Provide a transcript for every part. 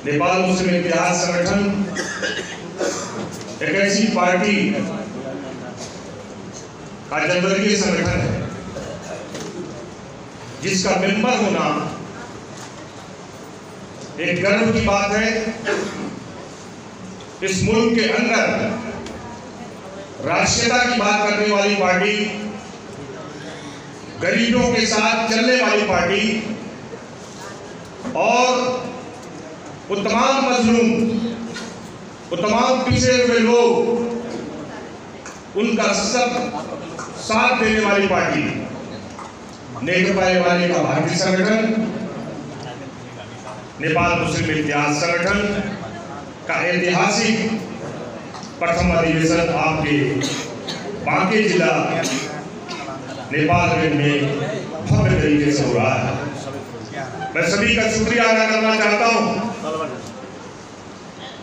नेपाल मुस्लिम इतिहाद संगठन एक ऐसी पार्टी का जनवर्गीय संगठन है जिसका मेंबर होना एक गर्व की बात है। इस मुल्क के अंदर राष्ट्रीयता की बात करने वाली पार्टी, गरीबों के साथ चलने वाली पार्टी और वो तमाम मजलूम, वो तमाम पिछड़े हुए लोग, उनका सब साथ देने वाली पार्टी नेकपा वाले का भारतीय संगठन, नेपाल मुस्लिम इतिहाद संगठन का ऐतिहासिक प्रथम अधिवेशन आपके बांके जिला नेपालगंज में भव्य तरीके से हो रहा है। मैं सभी का शुक्रिया अदा करना चाहता हूं।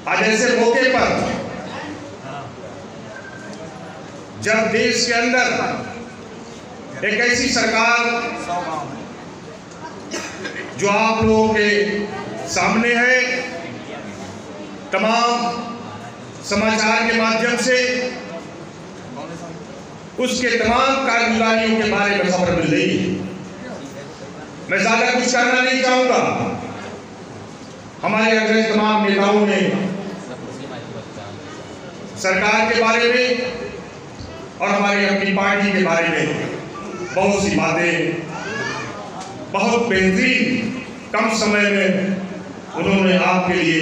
आज ऐसे मौके पर जब देश के अंदर एक ऐसी सरकार जो आप लोगों के सामने है, तमाम समाचार के माध्यम से उसके तमाम कारगुजारियों के बारे में खबर मिल रही है। मैं ज्यादा कुछ कहना नहीं चाहूंगा। हमारे अग्रणी तमाम नेताओं ने सरकार के बारे में और हमारी अपनी पार्टी के बारे में बहुत सी बातें बहुत बेहतरीन कम समय में उन्होंने आपके लिए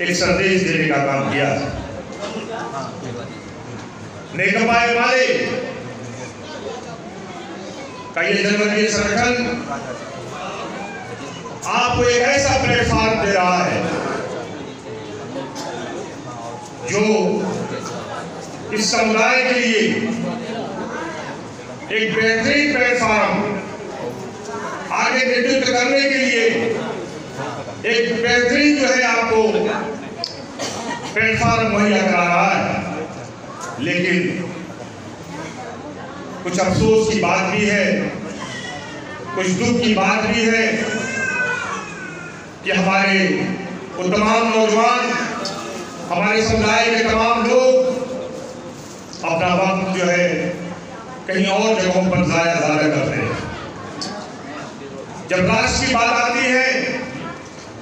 एक संदेश देने का काम किया। नेकपा वाले का ये जनवर्गीय संगठन आपको एक ऐसा प्लेटफॉर्म दे रहा है जो इस समुदाय के लिए एक बेहतरीन प्लेटफॉर्म, आगे नेतृत्व करने के लिए एक बेहतरीन जो है आपको प्लेटफॉर्म मुहैया करा रहा है। लेकिन कुछ अफसोस की बात भी है, कुछ दुख की बात भी है कि हमारे वो तमाम नौजवान, हमारे समुदाय के तमाम लोग अपना वक्त जो है कहीं और जगहों पर ज़ाया करते हैं। जब राष्ट्र की बात आती है,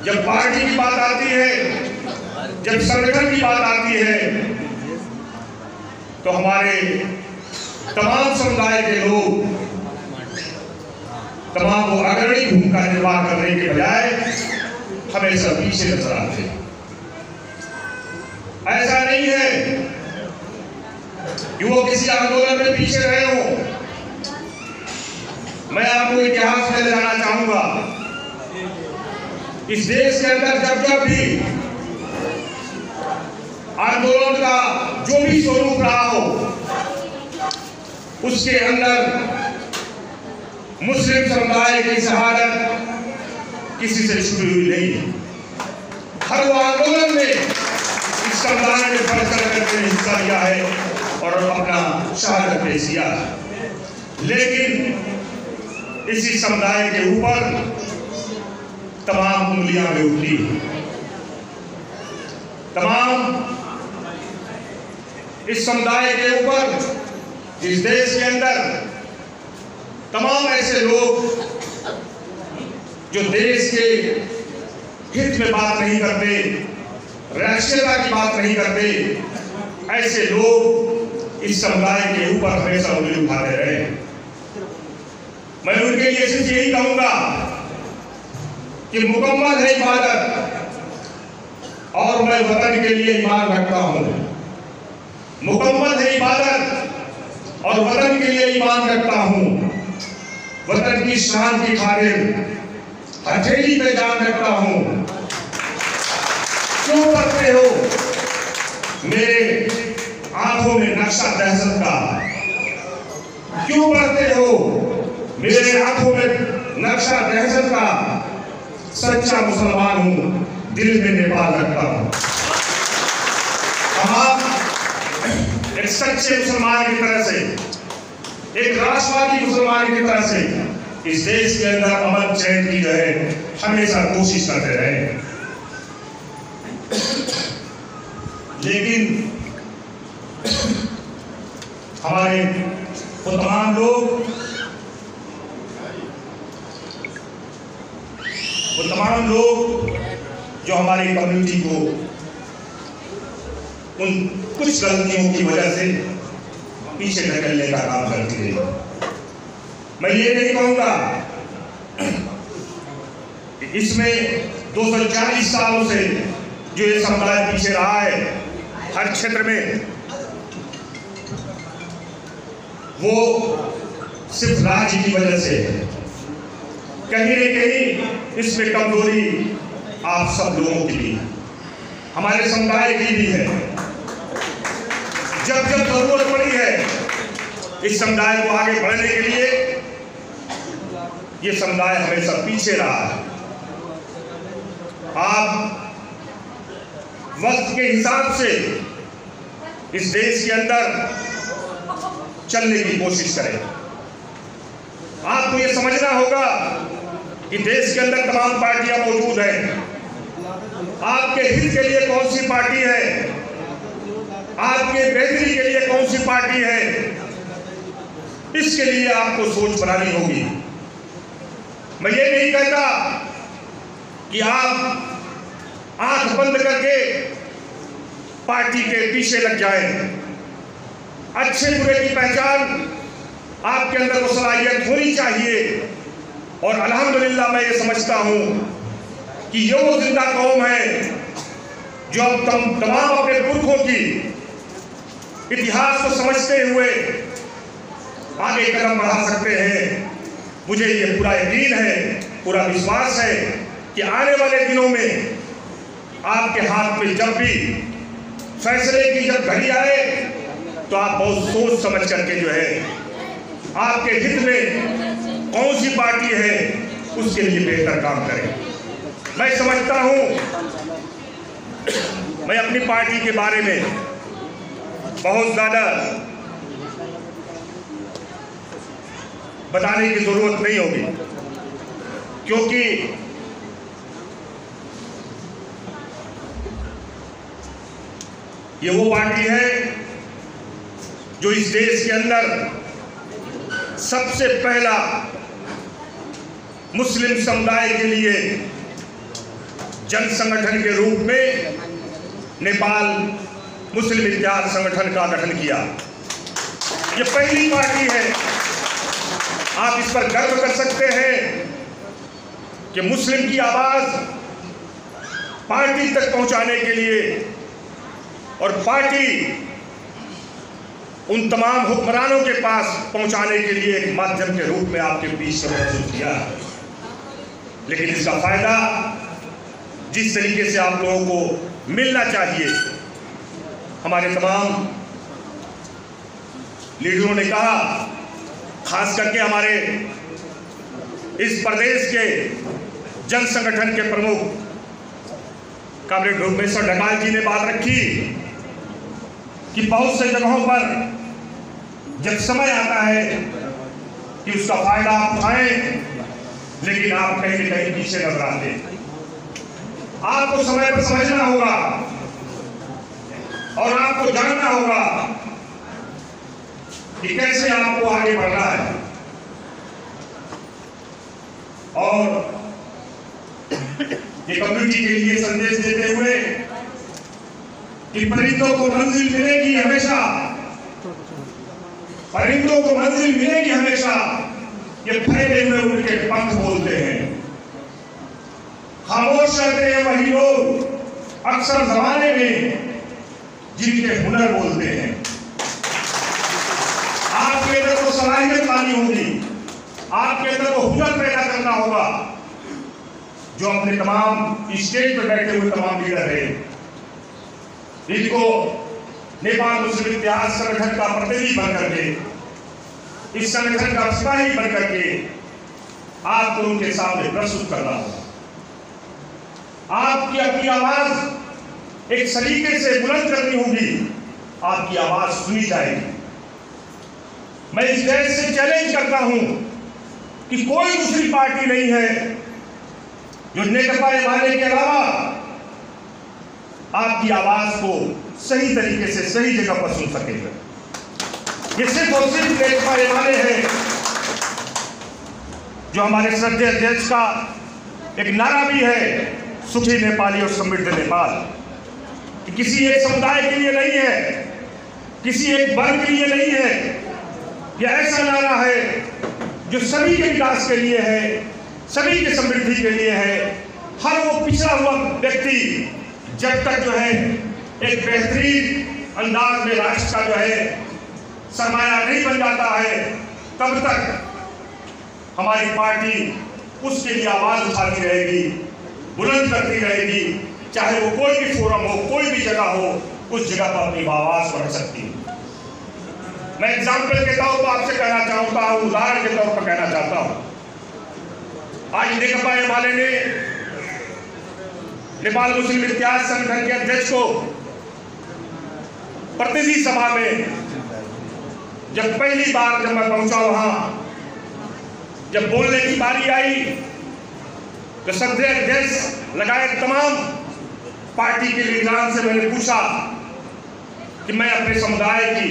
जब पार्टी की बात आती है, जब संगठन की बात आती है, तो हमारे तमाम समुदाय के लोग तमाम वो अग्रणी भूमिका निर्वाह करने के बजाय हमेशा पीछे नजर आते हैं। ऐसा नहीं है कि वो किसी आंदोलन में पीछे रहे हो। मैं आपको इतिहास में ले जाना चाहूंगा। इस देश के अंदर जब भी आंदोलन का जो भी स्वरूप रहा हो, उसके अंदर मुस्लिम समुदाय की शहादत किसी से छुपी हुई नहीं है। हर वो आंदोलन में इस समुदाय ने बढ़ करके हिस्सा लिया है और अपना शहादत पेश किया। लेकिन इसी समुदाय के ऊपर तमाम उंगलियां भी उठी, तमाम इस समुदाय के ऊपर, इस देश के अंदर तमाम ऐसे लोग जो देश के हित में बात नहीं करते, राष्ट्रीयता की बात नहीं करते, ऐसे लोग इस समुदाय के ऊपर हमेशा उंगली उठाते रहे। मैं उनके लिए सिर्फ यही कहूंगा कि मुकम्मल है इबादत और मैं वतन के लिए ईमान रखता हूं। मुकम्मल है इबादत और वतन के लिए ईमान रखता हूं। वतन की शान की खातिर हथेली पे जान रखता हूं। क्यों करते हो मेरे आंखों में नक्शा दहशत का? क्यों करते हो मेरे आंखों में नक्शा दहशत का? सच्चा मुसलमान हूं, दिल में नेपाल रखता हूं। हम एक सच्चे मुसलमान की तरह से, एक राष्ट्रवादी मुसलमान की तरह से इस देश के अंदर अमन चैन की जो है हमेशा कोशिश करते रहे। लेकिन हमारे वो तमाम लोग जो हमारी कम्युनिटी को उन कुछ गलतियों की वजह से पीछे ढकेलने का काम करती रही। मैं ये नहीं कहूँगा कि इसमें 240 सालों से जो ये समुदाय पीछे रहा है हर क्षेत्र में, वो सिर्फ राज्य की वजह से है। कहीं न कहीं इसमें कमजोरी आप सब लोगों की भी है, हमारे समुदाय की भी है। जब जब जरूरत पड़ी है इस समुदाय को आगे बढ़ने के लिए, ये समुदाय हमेशा पीछे रहा है। आप वक्त के हिसाब से इस देश के अंदर चलने की कोशिश करें। आपको ये समझना होगा कि देश के अंदर तमाम पार्टियां मौजूद हैं। आपके हित के लिए कौन सी पार्टी है, आपके बेहतरी के लिए कौन सी पार्टी है, इसके लिए आपको सोच बनानी होगी। मैं ये नहीं कहता कि आप आंख बंद करके पार्टी के पीछे लग जाएं। अच्छे बुरे की पहचान आपके अंदर वो सलाहियत होनी चाहिए। और अल्हम्दुलिल्लाह मैं ये समझता हूँ कि ये वो जिंदा कौम है जो अब तमाम अपने पुरखों की इतिहास को समझते हुए आगे कदम बढ़ा सकते हैं। मुझे ये पूरा यकीन है, पूरा विश्वास है कि आने वाले दिनों में आपके हाथ में जब भी फैसले की जब घड़ी आए तो आप बहुत सोच समझ करके जो है आपके हित में कौन सी पार्टी है उसके लिए बेहतर काम करें। मैं समझता हूं, मैं अपनी पार्टी के बारे में बहुत ज़्यादा बताने की ज़रूरत नहीं होगी, क्योंकि ये वो पार्टी है जो इस देश के अंदर सबसे पहला मुस्लिम समुदाय के लिए जन संगठन के रूप में नेपाल मुस्लिम इतिहाद संगठन का गठन किया। ये पहली पार्टी है। आप इस पर गर्व कर सकते हैं कि मुस्लिम की आवाज़ पार्टी तक पहुंचाने के लिए और पार्टी उन तमाम हुक्मरानों के पास पहुंचाने के लिए एक माध्यम के रूप में आपके बीच में मौजूद किया। लेकिन इसका फायदा जिस तरीके से आप लोगों को मिलना चाहिए, हमारे तमाम लीडरों ने कहा, खास करके हमारे इस प्रदेश के जन संगठन के प्रमुख कॉमरेड रुक्मेश्वर ढकाल जी ने बात रखी कि बहुत से जगहों पर जब समय आता है कि उसका फायदा आप उठाएं, लेकिन आप कहीं न कहीं पीछे नजर आते हैं। आपको समय पर समझना होगा और आपको जानना होगा कि कैसे आपको आगे बढ़ना है। और ये कम्युनिटी के लिए संदेश देते हुए कि परिंदों को मंजिल मिलेगी हमेशा, परिंदों को मंजिल मिलेगी हमेशा, ये फैले हुए उनके पंख बोलते हैं। खामोश रहते हैं वही लोग अक्सर जमाने में जिनके हुनर बोलते हैं। आपके अंदर वो सलाहियत लानी होगी, आपके अंदर वो हुनर पैदा करना होगा जो अपने तमाम स्टेज पर बैठे हुए तमाम लीडर हैं, इनको नेपाल मुस्लिम इतिहाद संगठन का प्रतिनिधि बन करके, इस संगठन का सिपाही बन करके आपको उनके सामने प्रस्तुत करना होगा। आपकी अपनी आवाज एक सलीके से बुलंद करनी होगी, आपकी आवाज सुनी जाएगी। मैं इस देश से चैलेंज करता हूं कि कोई दूसरी पार्टी नहीं है जो नेकपा माले के अलावा आपकी आवाज को सही तरीके से सही जगह पर सुन सकेंगे। ये सिर्फ और सिर्फ नेकपा वाले हैं जो हमारे श्रद्धेय अध्यक्ष का एक नारा भी है, सुखी नेपाली और समृद्ध नेपाल, कि किसी एक समुदाय के लिए नहीं है, किसी एक वर्ग के लिए नहीं है। यह ऐसा नारा है जो सभी के विकास के लिए है, सभी की समृद्धि के लिए है। हर वो पिछड़ा हुआ व्यक्ति जब तक जो है एक बेहतरीन अंदाज में राष्ट्र का जो है सरमाया नहीं बन जाता है, तब तक हमारी पार्टी उसके लिए आवाज उठाती रहेगी, बुलंद करती रहेगी। चाहे वो कोई भी फोरम हो, कोई भी जगह हो, उस जगह पर अपनी आवाज बढ़ सकती है। मैं एग्जाम्पल के तौर पर आपसे कहना चाहता हूँ, उदाहरण के तौर पर कहना चाहता हूँ। आज नेकपा वाले ने नेपाल मुस्लिम इतिहास संगठन के अध्यक्ष को प्रतिनिधि सभा में जब पहली बार जब मैं पहुंचा वहां, जब बोलने की बारी आई तो श्रद्धेय अध्यक्ष लगाए तमाम पार्टी के लीडरान से मैंने पूछा कि मैं अपने समुदाय की,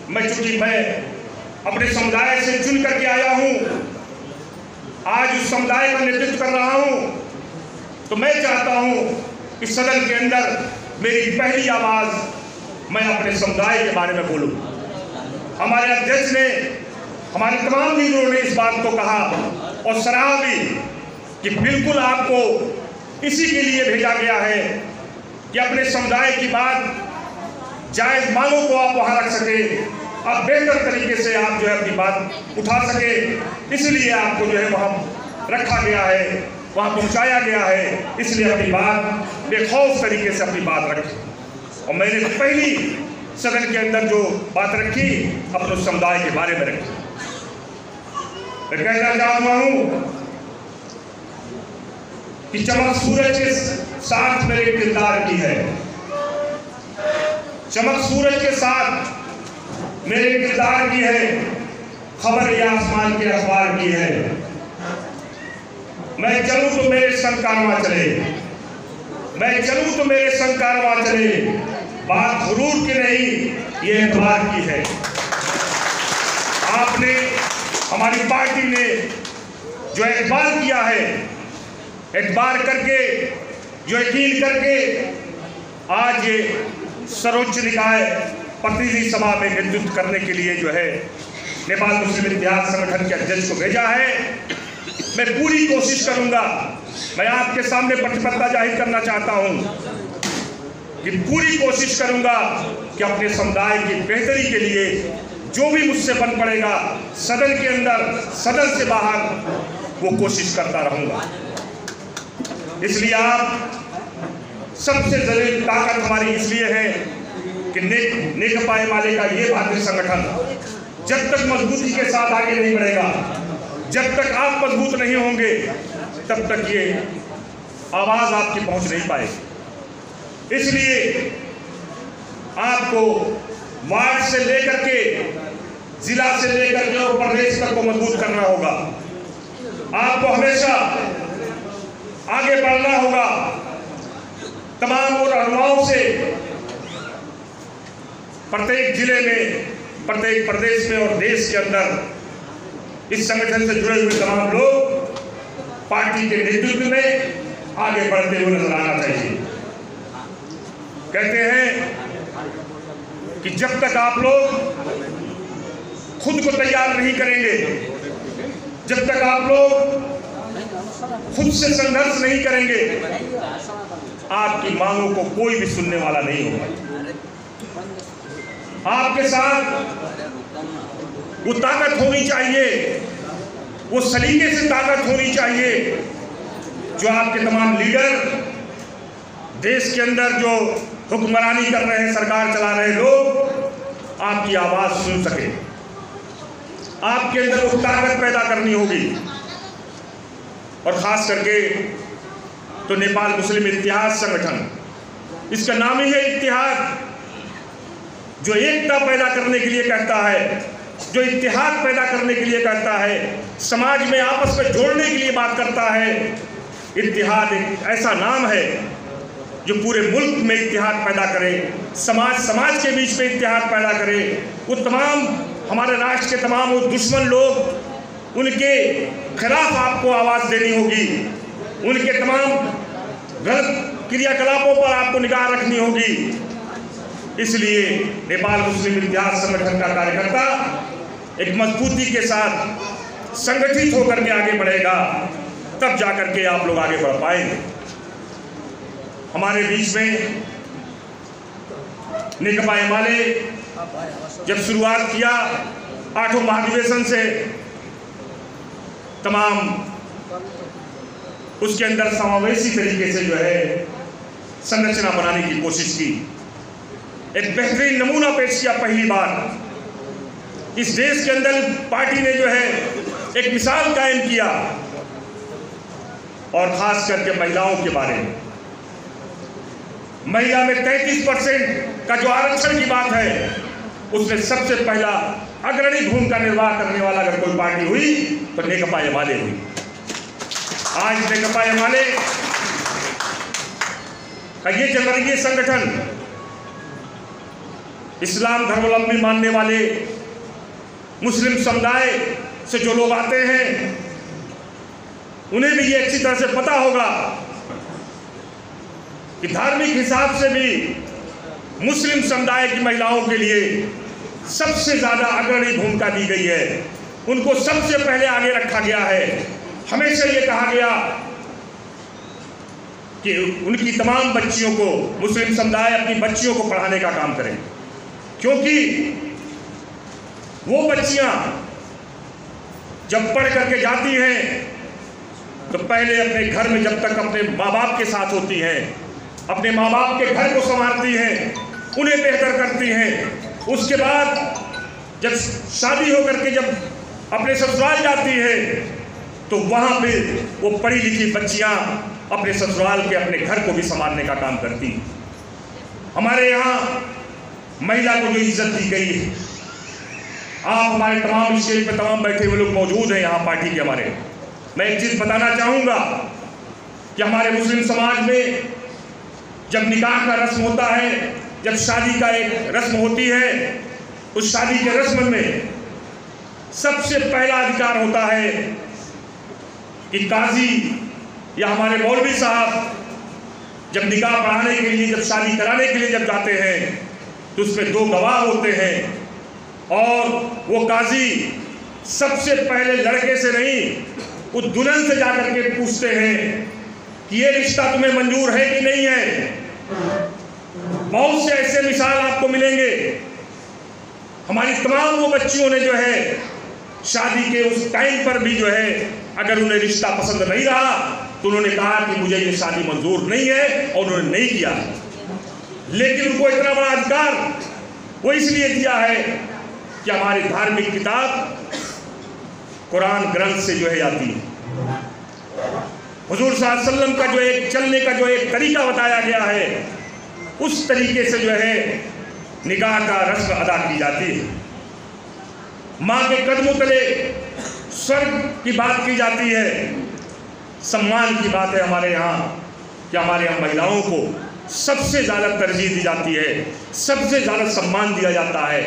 चूंकि मैं अपने समुदाय से चुन करके आया हूं, आज उस समुदाय का नेतृत्व कर रहा हूं, तो मैं चाहता हूं कि सदन के अंदर मेरी पहली आवाज मैं अपने समुदाय के बारे में बोलूं। हमारे अध्यक्ष ने, हमारे तमाम लीडरों ने इस बात को कहा और सराहा भी कि बिल्कुल आपको इसी के लिए भेजा गया है कि अपने समुदाय की बात, जायज मांगों को आप वहां रख सके, आप बेहतर तरीके से आप जो है अपनी बात उठा सके, इसलिए आपको जो है वहां रखा गया है, वहां पहुंचाया गया है। इसलिए अपनी बात बेखौफ तरीके से अपनी बात रखी। और मैंने पहली सदन के अंदर जो बात रखी, अपने समुदाय के बारे में रखी। मैं कहना चाहता हूं कि चमक सूरज के साथ मेरे किरदार की है, चमक सूरज के साथ मेरे किरदार की है, खबर या आसमान के अखबार की है। मैं चलूं तो मेरे संग कारवां चले, मैं चलूं तो मेरे संग कारवां चले, बात गुरूर की नहीं, ये एतबार की है। आपने, हमारी पार्टी ने जो एतबार किया है, एतबार करके, जो यकीन करके आज ये सर्वोच्च निकाय प्रतिनिधि सभा में नेतृत्व करने के लिए जो है नेपाल मुस्लिम इतिहास संगठन के अध्यक्ष को भेजा है। मैं पूरी कोशिश करूंगा, मैं आपके सामने प्रतिबद्धता जाहिर करना चाहता हूं कि पूरी कोशिश करूंगा कि अपने समुदाय की बेहतरी के लिए जो भी मुझसे बन पड़ेगा, सदन के अंदर, सदन से बाहर, वो कोशिश करता रहूंगा। इसलिए आप सबसे जरूरी ताकत हमारी इसलिए है कि नेकपा वाले का ये भारतीय संगठन जब तक मजबूती के साथ आगे नहीं बढ़ेगा, जब तक आप मजबूत नहीं होंगे, तब तक ये आवाज आपकी पहुंच नहीं पाएगी। इसलिए आपको वार्ड से लेकर के, जिला से लेकर के और प्रदेश तक को मजबूत करना होगा। आपको हमेशा आगे बढ़ना होगा, तमाम और अनुभवों से प्रत्येक जिले में, प्रत्येक प्रदेश में और देश के अंदर इस संगठन से जुड़े हुए तमाम लोग पार्टी के नेतृत्व में आगे बढ़ते हुए नजर आना चाहिए। कहते हैं कि जब तक आप लोग खुद को तैयार नहीं करेंगे, जब तक आप लोग खुद से संघर्ष नहीं करेंगे, आपकी मांगों को कोई भी सुनने वाला नहीं होगा। आपके साथ वो ताकत होनी चाहिए, वो सलीके से ताकत होनी चाहिए जो आपके तमाम लीडर, देश के अंदर जो हुक्मरानी कर रहे हैं, सरकार चला रहे लोग, आपकी आवाज सुन सके। आपके अंदर वो ताकत पैदा करनी होगी। और खास करके तो नेपाल मुस्लिम इतिहास संगठन, इसका नाम ही है इत्तेहाद, जो एकता पैदा करने के लिए कहता है, जो इत्तेहाद पैदा करने के लिए कहता है, समाज में आपस में जोड़ने के लिए बात करता है। इत्तेहाद एक ऐसा नाम है जो पूरे मुल्क में इत्तेहाद पैदा करे, समाज समाज के बीच में इत्तेहाद पैदा करे। वो तमाम हमारे राष्ट्र के तमाम वो दुश्मन लोग, उनके खिलाफ आपको आवाज़ देनी होगी, उनके तमाम गलत क्रियाकलापों पर आपको निगाह रखनी होगी। इसलिए नेपाल मुस्लिम इतिहाद संगठन का कार्यकर्ता एक मजबूती के साथ संगठित होकर के आगे बढ़ेगा, तब जाकर के आप लोग आगे बढ़ पाएंगे। हमारे बीच में नेकपा एमाले जब शुरुआत किया 8वें महाधिवेशन से, तमाम उसके अंदर समावेशी तरीके से जो है संरचना बनाने की कोशिश की, एक बेहतरीन नमूना पेश किया। पहली बार इस देश के अंदर पार्टी ने जो है एक मिसाल कायम किया, और खास करके महिलाओं के बारे में। महिला में 33% का जो आरक्षण की बात है, उसमें सबसे पहला अग्रणी भूमिका निर्वाह करने वाला अगर कोई पार्टी हुई तो नेकपा एमाले हुई। आज नेकपा एमाले का ये जनवर्गीय संगठन इस्लाम धर्मावलंबी मानने वाले मुस्लिम समुदाय से जो लोग आते हैं, उन्हें भी ये अच्छी तरह से पता होगा कि धार्मिक हिसाब से भी मुस्लिम समुदाय की महिलाओं के लिए सबसे ज़्यादा अग्रणी भूमिका दी गई है, उनको सबसे पहले आगे रखा गया है। हमेशा ये कहा गया कि उनकी तमाम बच्चियों को, मुस्लिम समुदाय अपनी बच्चियों को पढ़ाने का काम करें, क्योंकि वो बच्चियां जब पढ़ करके जाती हैं तो पहले अपने घर में जब तक अपने माँ बाप के साथ होती हैं, अपने माँ बाप के घर को संभालती हैं, उन्हें बेहतर करती हैं। उसके बाद जब शादी होकर के जब अपने ससुराल जाती है तो वहाँ पे वो पढ़ी लिखी बच्चियाँ अपने ससुराल के, अपने घर को भी संभालने का काम करती। हमारे यहाँ महिला को जो इज्जत दी गई है, आप हमारे तमाम स्टेज पे तमाम बैठे हुए लोग मौजूद हैं यहाँ पार्टी के हमारे। मैं एक चीज़ बताना चाहूँगा कि हमारे मुस्लिम समाज में जब निकाह का रस्म होता है, जब शादी का एक रस्म होती है, उस शादी के रस्म में सबसे पहला अधिकार होता है कि काजी या हमारे मौलवी साहब जब निकाह पढ़ाने के लिए, जब शादी कराने के लिए जब जाते हैं तो उसमें 2 गवाह होते हैं, और वो काजी सबसे पहले लड़के से नहीं, उस दुल्हन से जाकर के पूछते हैं कि ये रिश्ता तुम्हें मंजूर है कि नहीं है। बहुत से ऐसे मिसाल आपको मिलेंगे। हमारी तमाम वो बच्चियों ने जो है शादी के उस टाइम पर भी जो है, अगर उन्हें रिश्ता पसंद नहीं रहा तो उन्होंने कहा कि मुझे ये शादी मंजूर नहीं है, और उन्होंने नहीं किया। लेकिन उनको इतना बड़ा अधिकार वो इसलिए दिया है कि हमारी धार्मिक किताब कुरान ग्रंथ से जो है आती है। हुजूर सल्लल्लाहु अलैहि वसल्लम का जो एक चलने का जो एक तरीका बताया गया है, उस तरीके से जो है निकाह का रस्म अदा की जाती है। माँ के कदमों तले स्वर्ग की बात की जाती है। सम्मान की बात है हमारे यहाँ कि हमारे यहाँ महिलाओं को सबसे ज़्यादा तरजीह दी जाती है, सबसे ज़्यादा सम्मान दिया जाता है।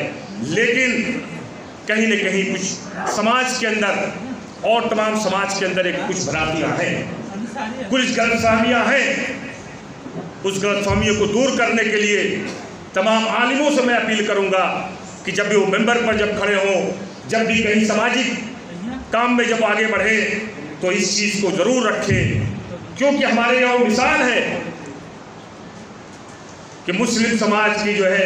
लेकिन कहीं न कहीं कुछ समाज के अंदर और तमाम समाज के अंदर एक कुछ भ्रांतियाँ हैं, कुछ गलतफहमियाँ हैं। उस गलतफहमियों को दूर करने के लिए तमाम आलिमों से मैं अपील करूँगा कि जब भी वो मेंबर पर जब खड़े हों, जब भी कहीं सामाजिक काम में जब आगे बढ़े तो इस चीज़ को ज़रूर रखें, क्योंकि हमारे यहाँ वो मिसाल है कि मुस्लिम समाज की जो है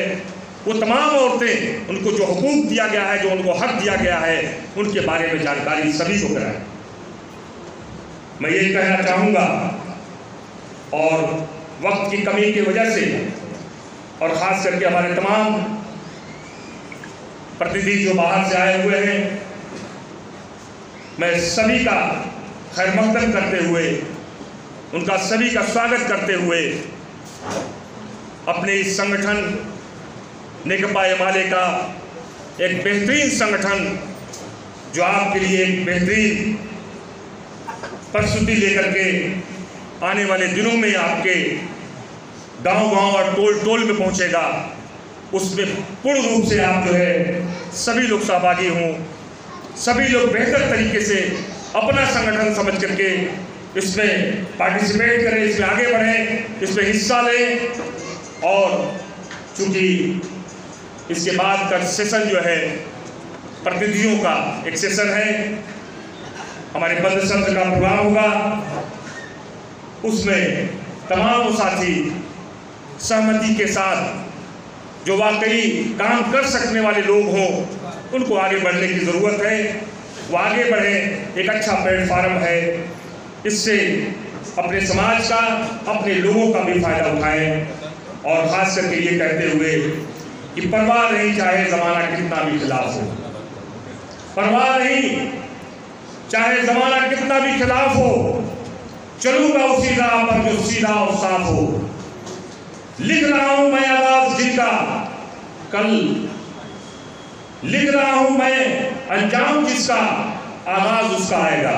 वो तमाम औरतें, उनको जो हुकूक दिया गया है, जो उनको हक दिया गया है, उनके बारे में जानकारी सभी को कराएं। मैं ये कहना चाहूँगा, और वक्त की कमी की वजह से और ख़ास करके हमारे तमाम प्रतिनिधि जो बाहर से आए हुए हैं, मैं सभी का खैर मकदम करते हुए, उनका सभी का स्वागत करते हुए अपने इस संगठन नेकपा एमाले का एक बेहतरीन संगठन जो आपके लिए एक बेहतरीन प्रस्तुति लेकर के आने वाले दिनों में आपके गांव-गांव और टोल-टोल में पहुंचेगा, उसमें पूर्ण रूप से आप जो है सभी लोग सहभागी हों, सभी लोग बेहतर तरीके से अपना संगठन समझ करके इसमें पार्टिसिपेट करें, इसमें आगे बढ़ें, इसमें हिस्सा लें। और चूँकि इसके बाद का सेशन जो है प्रतिनिधियों का एक सेशन है, हमारे बंद सत्र का प्रोग्राम होगा, उसमें तमाम साथी सहमति के साथ जो वाकई काम कर सकने वाले लोग हों उनको आगे बढ़ने की ज़रूरत है, वो आगे बढ़ें। एक अच्छा प्लेटफार्म है, इससे अपने समाज का, अपने लोगों का भी फायदा उठाएं। और ख़ास करके ये कहते हुए कि परवाह नहीं चाहे ज़माना कितना भी खिलाफ हो, परवाह नहीं चाहे ज़माना कितना भी खिलाफ हो, चलूंगा उसी राह पर जो सीधा और साफ हो। लिख रहा हूं मैं आगाज जिनका कल, लिख रहा हूं मैं अंजाम जिसका आगाज उसका आएगा।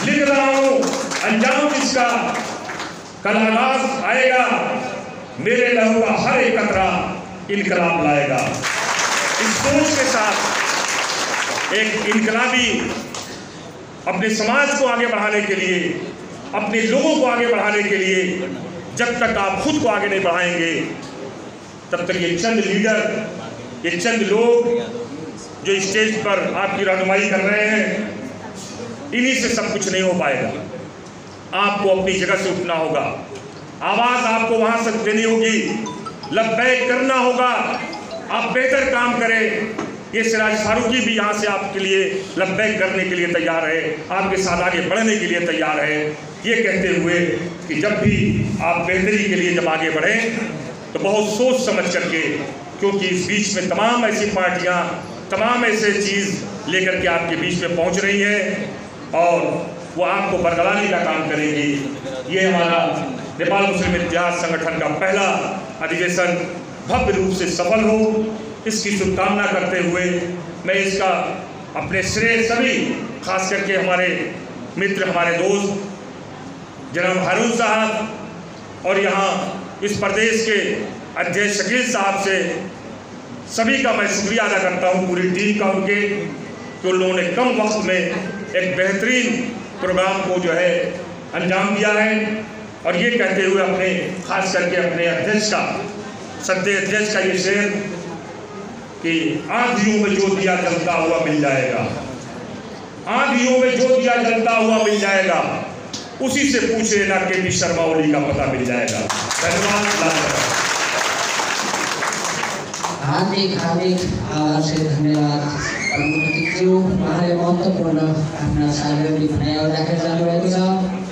लिख रहा हूं अंजाम जिसका कल आगाज आएगा, मेरे लहू का हर एक कतरा इनकलाब लाएगा। इस सोच के साथ एक इनकलाबी अपने समाज को आगे बढ़ाने के लिए, अपने लोगों को आगे बढ़ाने के लिए जब तक आप खुद को आगे नहीं बढ़ाएंगे तब तक ये चंद लीडर, ये चंद लोग जो स्टेज पर आपकी रहनुमाई कर रहे हैं, इन्हीं से सब कुछ नहीं हो पाएगा। आपको अपनी जगह से उठना होगा, आवाज़ आपको वहाँ से देनी होगी, लब्बैक करना होगा। आप बेहतर काम करें, ये सिराज फारूकी भी यहाँ से आपके लिए लब्बैक करने के लिए तैयार है, आपके साथ आगे बढ़ने के लिए तैयार है। ये कहते हुए कि जब भी आप बेहतरी के लिए जब आगे बढ़ें तो बहुत सोच समझ करके, क्योंकि इस बीच में तमाम ऐसी पार्टियाँ, तमाम ऐसे चीज़ लेकर के आपके बीच में पहुँच रही हैं और वो आपको बरगलाने का काम करेंगी। ये हमारा नेपाल मुस्लिम इतिहास संगठन का पहला अधिवेशन भव्य रूप से सफल हो, इसकी शुभकामना करते हुए मैं इसका अपने श्रेय सभी, खास करके हमारे मित्र, हमारे दोस्त जनाब हारून साहब और यहाँ इस प्रदेश के अध्यक्ष शकील साहब से सभी का मैं शुक्रिया अदा करता हूँ, पूरी टीम का उनके, कि उन लोगों ने कम वक्त में एक बेहतरीन प्रोग्राम को जो है अंजाम दिया है। और ये कहते हुए अपने खास करके अपने अध्यक्ष का, सत्य अध्यक्ष का ये शेर कि आंधियों में जो दिया जलता हुआ मिल जाएगा, आंधियों में जो दिया जलता हुआ मिल जाएगा, उसी से पूछ लेना के पी शर्मा ओली का पता मिल जाएगा। धन्यवाद। हार्दिक आभार से धन्यवाद। उहाँले महत्त्वपूर्ण आफ्ना सार्वजनिक भनाइ राखेर जानुभएको छ।